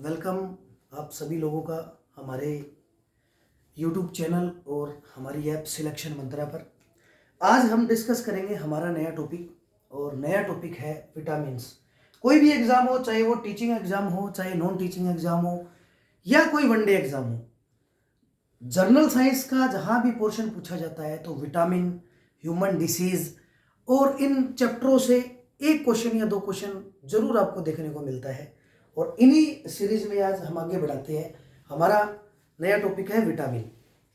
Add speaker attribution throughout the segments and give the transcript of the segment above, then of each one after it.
Speaker 1: Welcome आप सभी लोगों का हमारे यूट्यूब चैनल और हमारी ऐप सिलेक्शन मंत्रा पर। आज हम डिस्कस करेंगे हमारा नया टॉपिक और नया टॉपिक है विटामिन्स। कोई भी एग्ज़ाम हो, चाहे वो टीचिंग एग्ज़ाम हो, चाहे नॉन टीचिंग एग्ज़ाम हो या कोई वनडे एग्ज़ाम हो, जर्नल साइंस का जहाँ भी पोर्शन पूछा जाता है तो विटामिन, ह्यूमन डिसीज़ और इन चैप्टरों से एक क्वेश्चन या दो क्वेश्चन जरूर आपको देखने को मिलता है। और इन्हीं सीरीज में आज हम आगे बढ़ाते हैं। हमारा नया टॉपिक है विटामिन।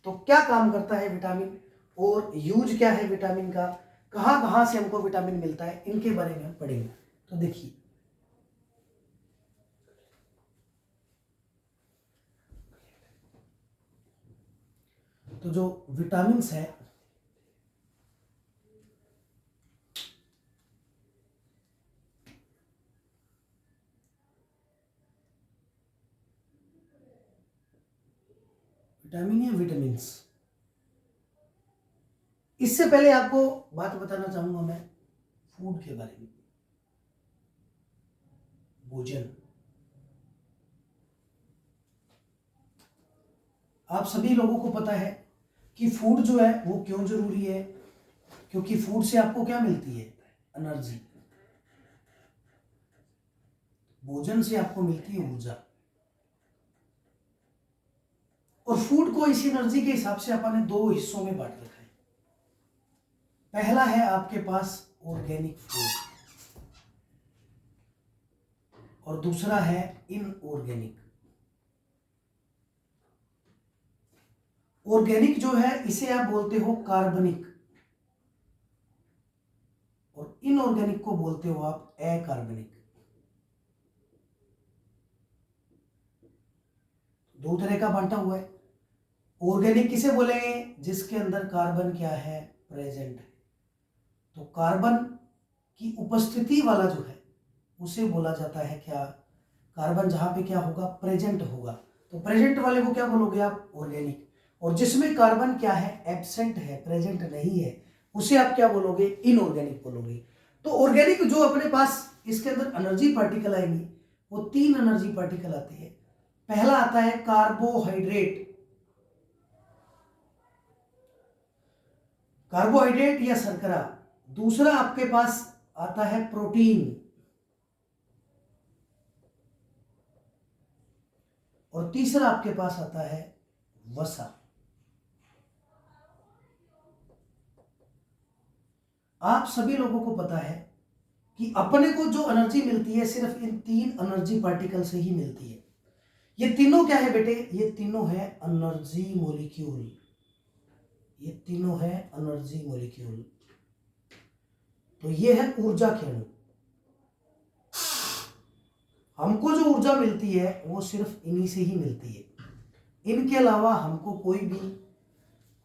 Speaker 1: तो क्या काम करता है विटामिन और यूज क्या है विटामिन का, कहाँ कहाँ से हमको विटामिन मिलता है, इनके बारे में हम पढ़ेंगे। तो देखिए, तो जो विटामिन है विटामिन या विटामिन्स, इससे पहले आपको बात बताना चाहूंगा मैं फूड के बारे में। भोजन, आप सभी लोगों को पता है कि फूड जो है वो क्यों जरूरी है, क्योंकि फूड से आपको क्या मिलती है, एनर्जी। भोजन से आपको मिलती है ऊर्जा। और फूड को इस एनर्जी के हिसाब से अपन ने दो हिस्सों में बांट रखा है। पहला है आपके पास ऑर्गेनिक फूड और दूसरा है इनऑर्गेनिक। ऑर्गेनिक जो है इसे आप बोलते हो कार्बनिक और इनऑर्गेनिक को बोलते हो आप अकार्बनिक। दो तरह का बांटा हुआ है। ऑर्गेनिक किसे बोलेंगे, जिसके अंदर कार्बन क्या है, प्रेजेंट है। तो कार्बन की उपस्थिति वाला जो है उसे बोला जाता है क्या, कार्बन जहां पे क्या होगा, प्रेजेंट होगा। तो प्रेजेंट वाले को क्या बोलोगे आप, ऑर्गेनिक। और जिसमें कार्बन क्या है, एब्सेंट है, प्रेजेंट नहीं है, उसे आप क्या बोलोगे, इनऑर्गेनिक बोलोगे। तो ऑर्गेनिक जो अपने पास इसके अंदर एनर्जी पार्टिकल आएंगी, वो तीन एनर्जी पार्टिकल आते हैं। पहला आता है कार्बोहाइड्रेट, कार्बोहाइड्रेट या शर्करा। दूसरा आपके पास आता है प्रोटीन और तीसरा आपके पास आता है वसा। आप सभी लोगों को पता है कि अपने को जो एनर्जी मिलती है सिर्फ इन तीन एनर्जी पार्टिकल से ही मिलती है। ये तीनों क्या है बेटे, ये तीनों है एनर्जी मॉलिक्यूल। ये तीनों है एनर्जी मॉलिक्यूल। तो ये है ऊर्जा के अणु। हमको जो ऊर्जा मिलती है वो सिर्फ इन्हीं से ही मिलती है, इनके अलावा हमको कोई भी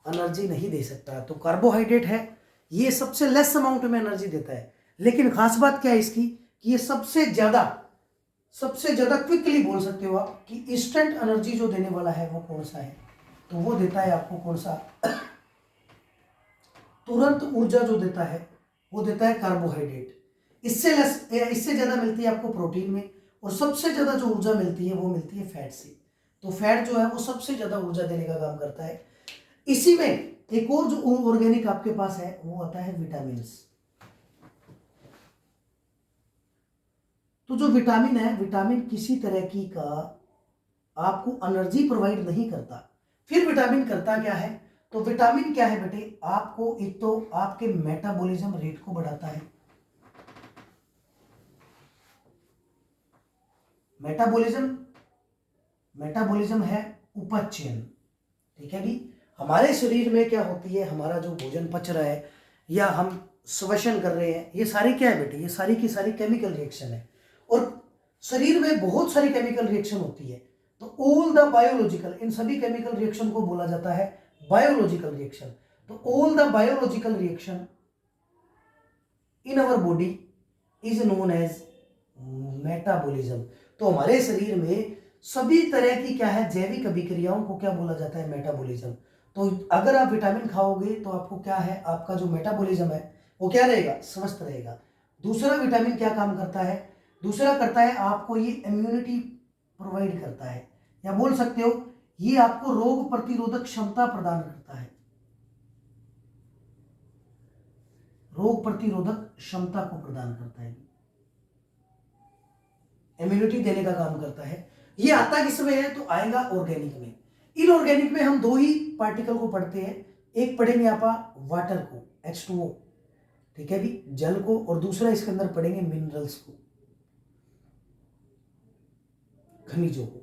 Speaker 1: एनर्जी नहीं दे सकता। तो कार्बोहाइड्रेट है, ये सबसे लेस अमाउंट में एनर्जी देता है। लेकिन खास बात क्या है इसकी, कि ये सबसे ज्यादा क्विकली बोल सकते हो आप कि इंस्टेंट एनर्जी जो देने वाला है वो कौन सा है, तो वो देता है आपको कौन सा, तुरंत ऊर्जा जो देता है वो देता है कार्बोहाइड्रेट। इससे ज्यादा मिलती है आपको प्रोटीन में, और सबसे ज्यादा जो ऊर्जा मिलती है वो मिलती है फैट से। तो फैट जो है वो सबसे ज्यादा ऊर्जा देने का काम करता है। इसी में एक और जो ऑर्गेनिक आपके पास है वो आता है विटामिन। तो जो विटामिन है, विटामिन किसी तरह की का आपको एनर्जी प्रोवाइड नहीं करता। फिर विटामिन करता क्या है, तो विटामिन क्या है बेटे, आपको एक तो आपके मेटाबॉलिज्म रेट को बढ़ाता है। मेटाबॉलिज्म है उपज चयन, ठीक है भी। हमारे शरीर में क्या होती है, हमारा जो भोजन पच रहा है या हम श्वसन कर रहे हैं, ये सारी क्या है बेटे, ये सारी की सारी केमिकल रिएक्शन है। और शरीर में बहुत सारी केमिकल रिएक्शन होती है। तो ऑल द बायोलॉजिकल, इन सभी केमिकल रिएक्शन को बोला जाता है बायोलॉजिकल रिएक्शन। तो all the biological reaction in our body is known as metabolism. तो हमारे शरीर में सभी तरह की क्या है, जैविक अभिक्रियाओं को क्या बोला जाता है, मेटाबॉलिज्म। तो अगर आप विटामिन खाओगे तो आपको क्या है, आपका जो मेटाबॉलिज्म है वो क्या रहेगा, स्वस्थ रहेगा। दूसरा विटामिन क्या काम करता है, दूसरा करता है आपको ये इम्यूनिटी प्रोवाइड करता है, या बोल सकते हो ये आपको रोग प्रतिरोधक क्षमता प्रदान करता है, रोग प्रतिरोधक क्षमता को प्रदान करता है, इम्यूनिटी देने का काम करता है। ये आता किसमें है? तो आएगा ऑर्गेनिक में। इनऑर्गेनिक में हम दो ही पार्टिकल को पढ़ते हैं, एक पढ़ेंगे आप वाटर को, H2O, ठीक है भी, जल को, और दूसरा इसके अंदर पढ़ेंगे मिनरल्स को, खनिजों को।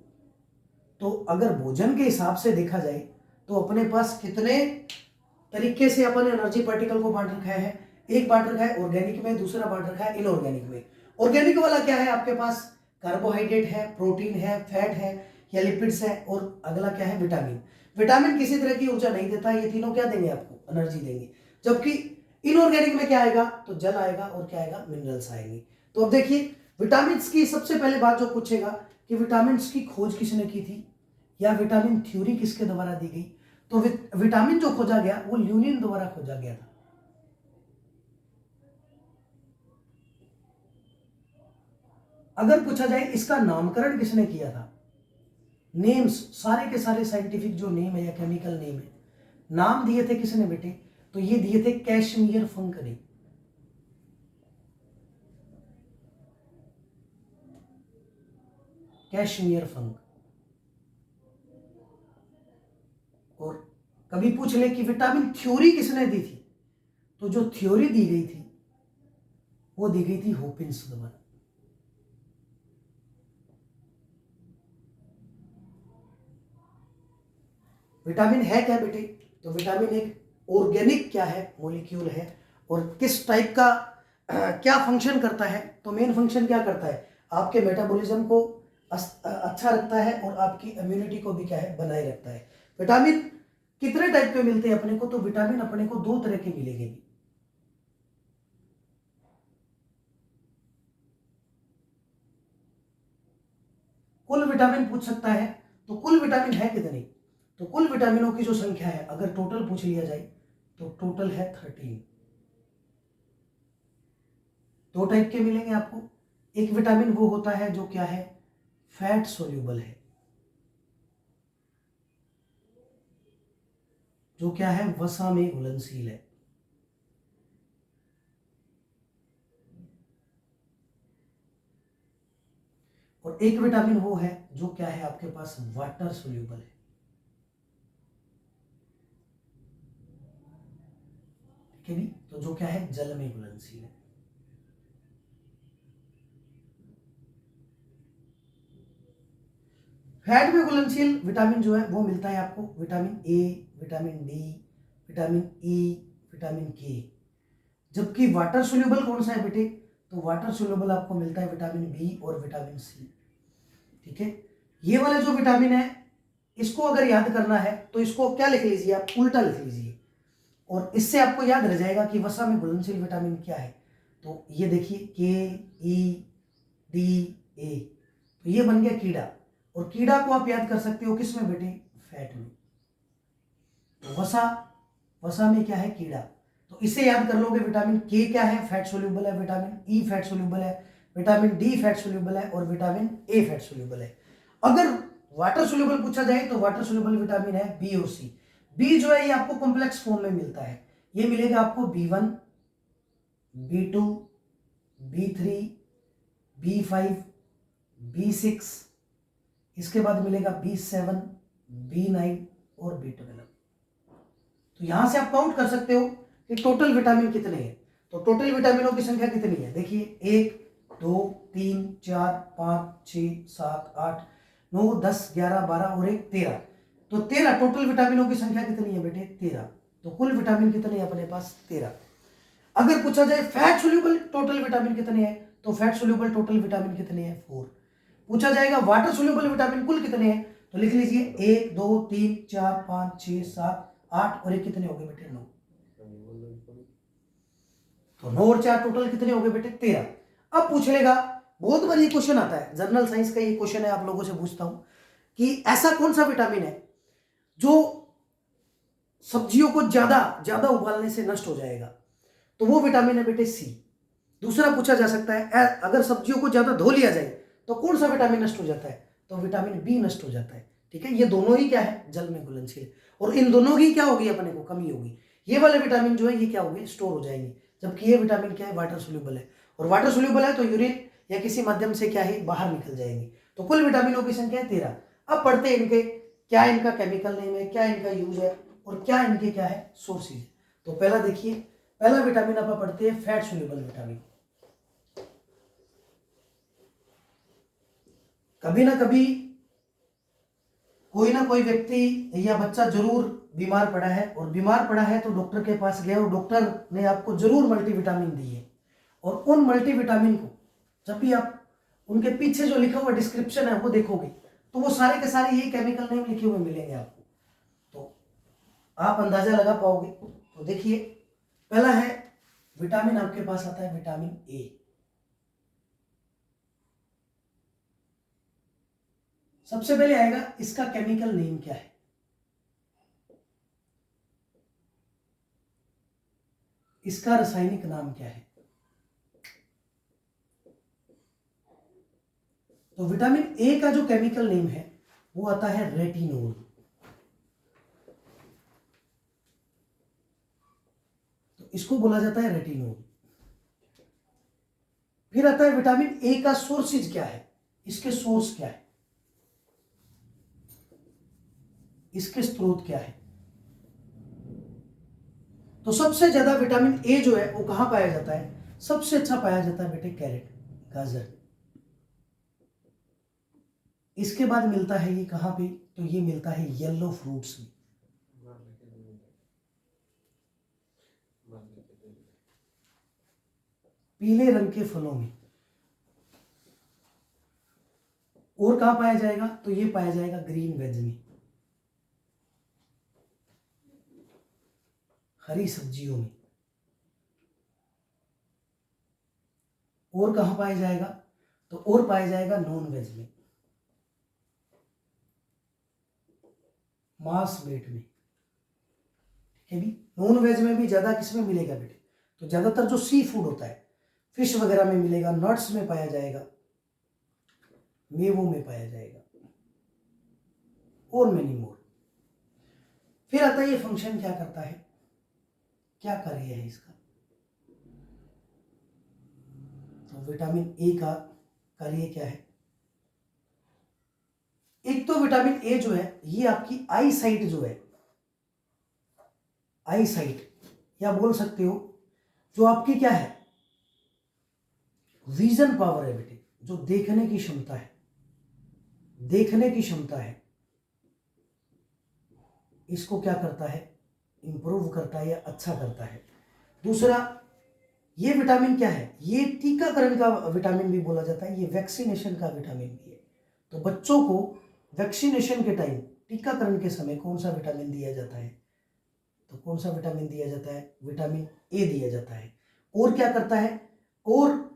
Speaker 1: तो अगर भोजन के हिसाब से देखा जाए तो अपने पास कितने तरीके से अपन एनर्जी पार्टिकल को बांट रखा है? एक बांट रखा है ऑर्गेनिक में, दूसरा बांट रखा है इनऑर्गेनिक में। ऑर्गेनिक वाला क्या है? आपके पास कार्बोहाइड्रेट है, प्रोटीन है, फैट है या लिपिड्स है, और अगला क्या है? विटामिन। विटामिन किसी तरह की ऊर्जा नहीं देता, ये तीनों क्या देंगे? आपको एनर्जी देंगे। जबकि इनऑर्गेनिक में क्या आएगा? तो जल आएगा और क्या आएगा? मिनरल्स आएंगे। तो अब देखिए विटामिन की सबसे पहले बात जो पूछेगा कि विटामिन की खोज किसने की थी, या विटामिन थ्योरी किसके द्वारा दी गई? तो विटामिन जो खोजा गया वो ल्यूनिन द्वारा खोजा गया था। अगर पूछा जाए इसका नामकरण किसने किया था, नेम्स सारे के सारे साइंटिफिक जो नेम है या केमिकल नेम है, नाम दिए थे किसने बेटे? तो ये दिए थे कैशमियर फंक ने। कैशमियर फंक। और कभी पूछ ले कि विटामिन थ्योरी किसने दी थी, तो जो थ्योरी दी गई थी वो दी गई थी होपिंस द्वारा। विटामिन है क्या बेटे? तो विटामिन एक ऑर्गेनिक क्या है? मॉलिक्यूल है। और किस टाइप का क्या फंक्शन करता है? तो मेन फंक्शन क्या करता है? आपके मेटाबॉलिज्म को अच्छा रखता है और आपकी इम्यूनिटी को भी क्या है? बनाए रखता है। विटामिन कितने टाइप के मिलते हैं अपने को? तो विटामिन अपने को दो तरह के मिलेंगे। कुल विटामिन पूछ सकता है, तो कुल विटामिन है कितने? तो कुल विटामिनों की जो संख्या है अगर टोटल पूछ लिया जाए तो टोटल है 13। दो टाइप के मिलेंगे आपको। एक विटामिन वो होता है जो क्या है? फैट सोल्यूबल है, जो क्या है? वसा में घुलनशील है। और एक विटामिन वो है जो क्या है? आपके पास वाटर सोल्यूबल है, ठीक है भी, तो जो क्या है? जल में घुलनशील है। फैट में घुलनशील विटामिन जो है वो मिलता है आपको vitamin A, vitamin D, vitamin E, vitamin के। जबकि वाटर सोल्यूबल कौन सा है बेटे? तो वाटर सोल्यूबल आपको मिलता है विटामिन बी और विटामिन सी, ठीक है। ये वाले जो विटामिन है इसको अगर याद करना है तो इसको क्या लिख लीजिए आप? उल्टा लिख लीजिए, और इससे आपको याद रह जाएगा कि वसा में घुलनशील विटामिन क्या है। तो ये देखिए के, ई, डी, ए, तो ये बन गया कीड़ा। और कीड़ा को आप याद कर सकते हो किस में बेटे? फैट में। तो वसा में क्या है? कीड़ा। तो इसे याद कर लोगे। विटामिन के क्या है? फैट सोल्यूबल है। विटामिन ई फैट सोल्यूबल है। विटामिन डी फैट सोल्यूबल है। और विटामिन ए फैट सोल्यूबल है। अगर वाटर सोल्यूबल पूछा जाए तो वाटर सोल्यूबल विटामिन है बी और सी। बी जो है ये आपको कॉम्प्लेक्स फॉर्म में मिलता है। ये मिलेगा आपको B1, B2, B3, B5, B6, इसके बाद मिलेगा B7, B9 और B12। तो यहां से आप काउंट कर सकते हो कि टोटल विटामिन कितने हैं। तो टोटल विटामिनों की संख्या कितनी है? देखिए 1, 2, 3, 4, 5, 6, 7, 8, 9, 10, 11, 12 और 1, 13। तो 13 टोटल विटामिनों की संख्या कितनी है बेटे? 13। तो कुल विटामिन कितने हैं अपने पास? 13। अगर पूछा जाए फैट सोल्यूबल टोटल विटामिन कितने हैं, तो फैट सोल्यूबल टोटल विटामिन कितने हैं? 4। पूछा जाएगा वाटर सोल्यूबल विटामिन कुल कितने हैं, तो लिख लीजिए 1, 2, 3, 4, 5, 6, 7, 8 और 1 कितने हो गए बेटे? 9। तो 9 और 4 टोटल कितने हो गए बेटे? 13। अब पूछ लेगा, बहुत बार ये क्वेश्चन आता है, जनरल साइंस का ये क्वेश्चन है, आप लोगों से पूछता हूं कि ऐसा कौन सा विटामिन है जो सब्जियों को ज्यादा ज्यादा उबालने से नष्ट हो जाएगा? तो वो विटामिन है बेटे सी। दूसरा पूछा जा सकता है अगर सब्जियों को ज्यादा धो लिया जाए तो कौन सा विटामिन नष्ट हो जाता है? तो विटामिन बी नष्ट हो जाता है। ठीक है, ये दोनों ही क्या है, जल में घुलनशील, और इन दोनों की क्या होगी, अपने को कमी होगी। ये वाले विटामिन जो है ये क्या होंगे, स्टोर हो जाएंगे, जबकि ये विटामिन क्या है, वाटर सोल्यूबल है, और वाटर सोल्यूबल है तो यूरिन या किसी माध्यम से क्या है, बाहर निकल जाएंगे। तो कुल विटामिनों की संख्या है 13। अब पढ़ते हैं इनके, क्या इनका केमिकल नेम है, क्या इनका यूज है, और क्या इनके क्या है, सोर्सेज है। तो पहला देखिए, पहला विटामिन आप पढ़ते हैं फैट सोल्यूबल विटामिन। कभी ना कभी कोई ना कोई व्यक्ति या बच्चा जरूर बीमार पड़ा है, और बीमार पड़ा है तो डॉक्टर के पास गया और डॉक्टर ने आपको जरूर मल्टीविटामिन दी है, और उन मल्टीविटामिन को जब भी आप उनके पीछे जो लिखा हुआ डिस्क्रिप्शन है वो देखोगे तो वो सारे के सारे यही केमिकल नेम लिखे हुए मिलेंगे आपको, तो आप अंदाजा लगा पाओगे। तो देखिए, पहला है विटामिन, आपके पास आता है विटामिन ए। सबसे पहले आएगा इसका केमिकल नेम क्या है, इसका रासायनिक नाम क्या है। तो विटामिन ए का जो केमिकल नेम है वो आता है रेटिनोल। तो इसको बोला जाता है रेटिनोल। फिर आता है विटामिन ए का सोर्सेज क्या है, इसके सोर्स क्या है, इसके स्रोत क्या है। तो सबसे ज्यादा विटामिन ए जो है वो कहां पाया जाता है, सबसे अच्छा पाया जाता है बेटे कैरेट, गाजर। इसके बाद मिलता है ये कहां पे, तो ये मिलता है येलो फ्रूट्स में, पीले रंग के फलों में। और कहां पाया जाएगा, तो ये पाया जाएगा ग्रीन वेज में, हरी सब्जियों में। और कहां पाया जाएगा, तो और पाया जाएगा नॉन वेज में, मांस मीट में। ठीक है भी, नॉन वेज में भी ज्यादा किसमें मिलेगा बेटे, तो ज्यादातर जो सी फूड होता है, फिश वगैरह में मिलेगा, नट्स में पाया जाएगा, मेवों में पाया जाएगा, और मेनी मोर। फिर आता है ये फंक्शन क्या करता है, क्या कार्य है इसका। तो विटामिन ए का कार्य क्या है, एक तो विटामिन ए जो है ये आपकी आई साइट जो है, आई साइट या बोल सकते हो जो आपकी क्या है, विजन पावर है बेटे, जो देखने की क्षमता है, देखने की क्षमता है, इसको क्या करता है, इंप्रूव करता है या अच्छा करता है। दूसरा, ये विटामिन क्या है, ये टीकाकरण का विटामिन भी बोला जाता है, ये वैक्सीनेशन का विटामिन भी है। तो बच्चों को वैक्सीनेशन के टाइम, टीकाकरण के समय कौन सा विटामिन दिया जाता है, तो कौन सा विटामिन दिया जाता है, विटामिन ए दिया जाता है। और क्या करता है, और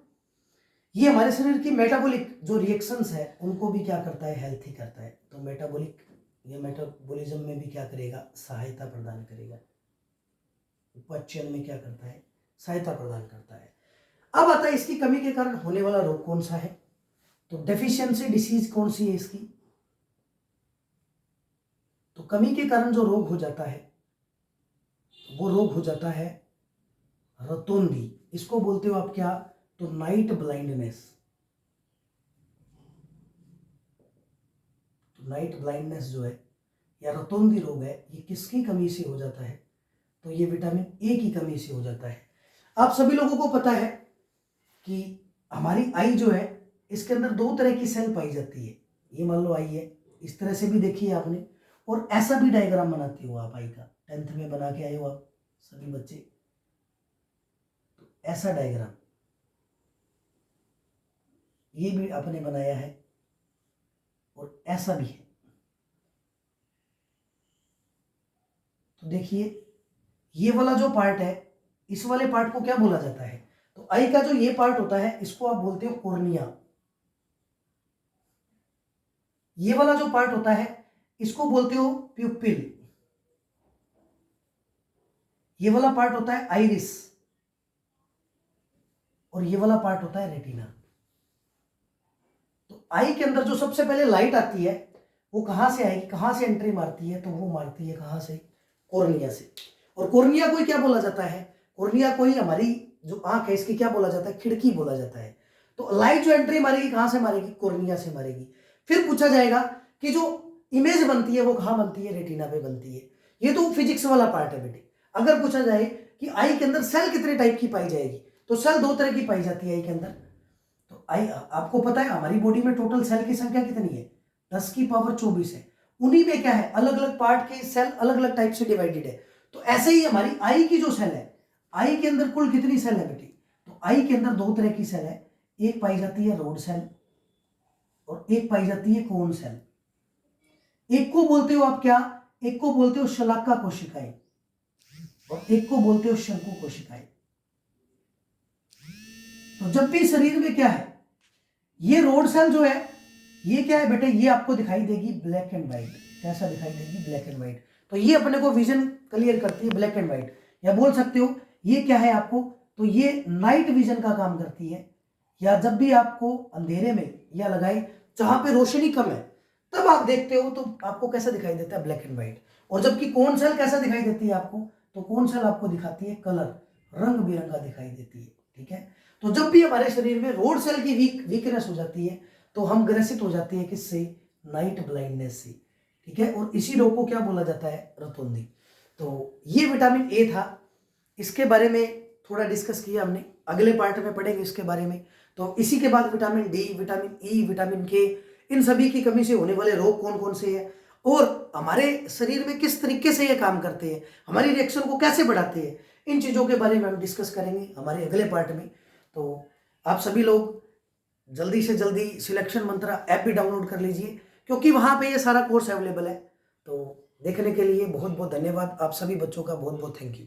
Speaker 1: ये हमारे शरीर की मेटाबॉलिक जो रिएक्शंस है उनको भी क्या करता है, हेल्थी करता है। तो मेटाबॉलिक या मेटाबॉलिज्म में भी क्या करेगा, सहायता प्रदान करेगा, पाचन में क्या करता है, सहायता प्रदान करता है। अब आता है इसकी कमी के कारण होने वाला रोग कौन सा है, तो डेफिशिएंसी डिसीज कौन सी है इसकी। तो कमी के कारण जो रोग हो जाता है वो रोग हो जाता है रतौंधी, इसको बोलते हो आप क्या, तो नाइट ब्लाइंडनेस। तो नाइट ब्लाइंडनेस जो है या रतौंधी रोग है, ये किसकी कमी से हो जाता है, तो ये विटामिन ए की कमी से हो जाता है। आप सभी लोगों को पता है कि हमारी आई जो है इसके अंदर दो तरह की सेल पाई जाती है। ये मान लो आई है, इस तरह से भी देखी है आपने, और ऐसा भी डायग्राम बनाते हो आप आई का, 10th में बना के आए हो आप सभी बच्चे। तो ऐसा डायग्राम ये भी आपने बनाया है, और ऐसा भी है। तो देखिए, ये वाला जो पार्ट है, इस वाले पार्ट को क्या बोला जाता है, तो आई का जो ये पार्ट होता है इसको आप बोलते हो कॉर्निया। ये वाला जो पार्ट होता है इसको बोलते हो प्यूपिल। ये वाला पार्ट होता है आइरिस, और ये वाला पार्ट होता है रेटिना। तो तो आई के अंदर जो सबसे पहले लाइट आती है वो कहाँ से आएगी, कहाँ से एंट्री मारती है, तो वो मारती है कहाँ से, कॉर्निया से। और कॉर्निया को क्या बोला जाता है, कॉर्निया को ही हमारी जो आंख है इसकी क्या बोला जाता है, खिड़की बोला जाता है। तो लाइट जो एंट्री मारेगी कहाँ से मारेगी, कॉर्निया से मारेगी। फिर पूछा जाएगा कि जो इमेज बनती है वो कहाँ बनती है, रेटिना पे बनती है। ये तो फिजिक्स वाला पार्ट है बेटे। अगर पूछा जाए कि आई के अंदर सेल कितने टाइप की पाई जाएगी, तो सेल 2 तरह की पाई जाती है आई के अंदर। तो आई आपको पता है हमारी बॉडी में टोटल सेल की संख्या कितनी है, 10 की पावर 24 है। उन्हीं में क्या है, अलग अलग पार्ट के सेल अलग अलग टाइप से डिवाइडेड है। तो ऐसे ही हमारी आई की जो सेल है, आई के अंदर कुल कितनी सेल है बेटी, तो आई के अंदर 2 तरह की सेल है। एक पाई जाती है रोड सेल और एक पाई जाती है कोन सेल। एक को बोलते हो आप क्या, एक को बोलते हो शलाका कोशिकाएं और एक को बोलते हो शंकु कोशिकाएं। तो जब भी शरीर में क्या है, ये रोड सेल जो है ये क्या है बेटे, ये आपको दिखाई देगी ब्लैक एंड व्हाइट। कैसा दिखाई देगी, ब्लैक एंड व्हाइट। तो ये अपने को विजन क्लियर करती है, ब्लैक एंड व्हाइट। या बोल सकते हो ये क्या है आपको, तो ये नाइट विजन का काम करती है। या जब भी आपको अंधेरे में या लगाए जहां पे रोशनी कम है तब आप देखते हो तो आपको कैसा दिखाई देता है, ब्लैक एंड व्हाइट। और जबकि कौन सेल कैसा दिखाई देती है आपको, तो कौन सेल आपको दिखाती है कलर, रंग बिरंगा दिखाई देती है। ठीक है, तो जब भी हमारे शरीर में रोड सेल की वीकनेस हो जाती है तो हम ग्रसित हो जाते हैं किससे, नाइट ब्लाइंडनेस से। ठीक है, और इसी रोग को क्या बोला जाता है, रतौंधी। तो ये विटामिन ए था, इसके बारे में थोड़ा डिस्कस किया हमने, अगले पार्ट में पढ़ेंगे इसके बारे में। तो इसी के बाद vitamin D, vitamin E, vitamin के, इन सभी की कमी से होने वाले रोग कौन कौन से हैं और हमारे शरीर में किस तरीके से ये काम करते हैं, हमारी रिएक्शन को कैसे बढ़ाते हैं, इन चीज़ों के बारे में हम डिस्कस करेंगे हमारे अगले पार्ट में। तो आप सभी लोग जल्दी से जल्दी सिलेक्शन मंत्रा ऐप भी डाउनलोड कर लीजिए, क्योंकि वहाँ पे ये सारा कोर्स अवेलेबल है। तो देखने के लिए बहुत बहुत धन्यवाद, आप सभी बच्चों का बहुत बहुत थैंक यू।